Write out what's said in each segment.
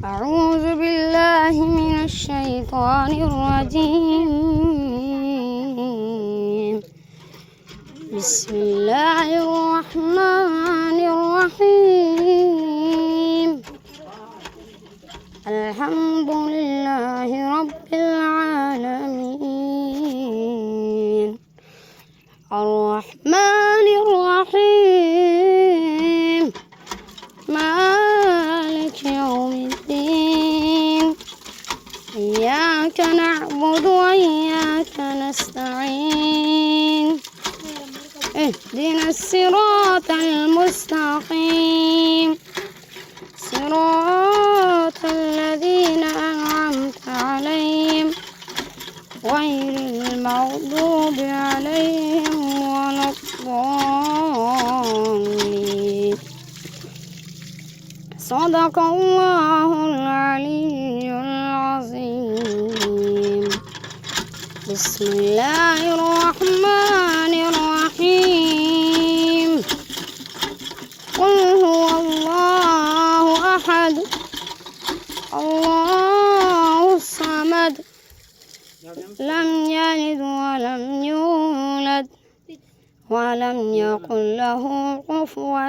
أعوذ بالله من الشيطان الرجيم. بسم الله الرحمن الرحيم. الحمد لله رب العالمين. الرحمن الرحيم. مالك يوم الدين. إياك نعبد وإياك نستعين. اهدنا الصراط المستقيم، صراط الذين أنعمت عليهم غير المغضوب عليهم ولا الضالين. صدق الله العلي العظيم. بسم الله الرحمن الرحيم. قل هو الله أحد الله الصمد لم يلد ولم يولد ولم يكن له كفوا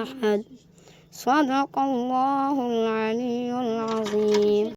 أحد. صدق الله العلي العظيم.